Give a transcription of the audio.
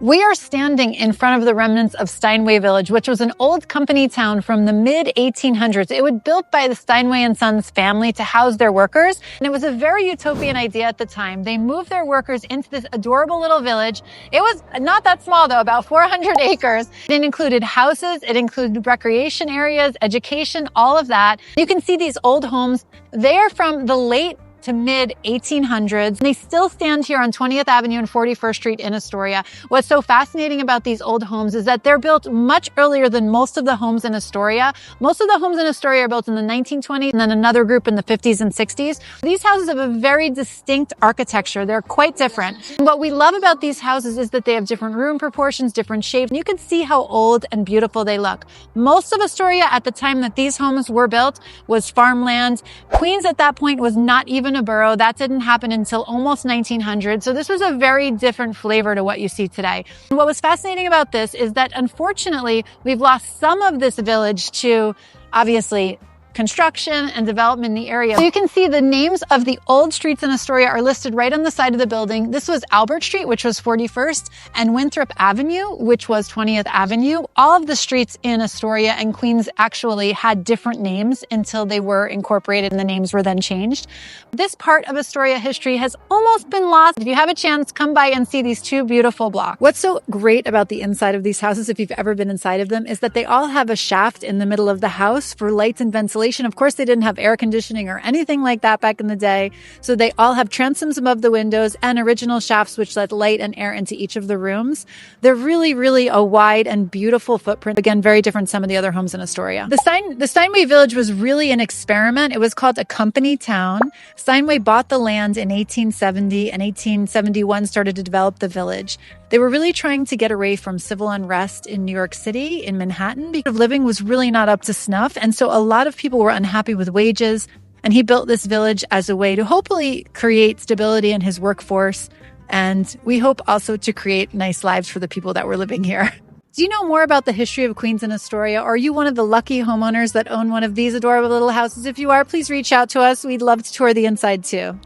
We are standing in front of the remnants of Steinway Village, which was an old company town from the mid-1800s. It was built by the Steinway and Sons family to house their workers, and it was a very utopian idea at the time. They moved their workers into this adorable little village. It was not that small, though, about 400 acres. It included houses, it included recreation areas, education, all of that. You can see these old homes. They are from the late to mid-1800s. They still stand here on 20th Avenue and 41st Street in Astoria. What's so fascinating about these old homes is that they're built much earlier than most of the homes in Astoria. Most of the homes in Astoria are built in the 1920s and then another group in the 50s and 60s. These houses have a very distinct architecture. They're quite different. And what we love about these houses is that they have different room proportions, different shapes. And you can see how old and beautiful they look. Most of Astoria at the time that these homes were built was farmland. Queens at that point was not even a borough. That didn't happen until almost 1900. So this was a very different flavor to what you see today. And what was fascinating about this is that unfortunately, we've lost some of this village to obviously construction and development in the area. So you can see the names of the old streets in Astoria are listed right on the side of the building. This was Albert Street, which was 41st, and Winthrop Avenue, which was 20th Avenue. All of the streets in Astoria and Queens actually had different names until they were incorporated and the names were then changed. This part of Astoria history has almost been lost. If you have a chance, come by and see these two beautiful blocks. What's so great about the inside of these houses, if you've ever been inside of them, is that they all have a shaft in the middle of the house for lights and ventilation. Of course, they didn't have air conditioning or anything like that back in the day. So they all have transoms above the windows and original shafts which let light and air into each of the rooms. They're really, really a wide and beautiful footprint. Again, very different from some of the other homes in Astoria. The Steinway Village was really an experiment. It was called a company town. Steinway bought the land in 1870 and 1871 started to develop the village. They were really trying to get away from civil unrest in New York City, in Manhattan, because living was really not up to snuff. And so a lot of people were unhappy with wages. And he built this village as a way to hopefully create stability in his workforce. And we hope also to create nice lives for the people that were living here. Do you know more about the history of Queens and Astoria? Or are you one of the lucky homeowners that own one of these adorable little houses? If you are, please reach out to us. We'd love to tour the inside too.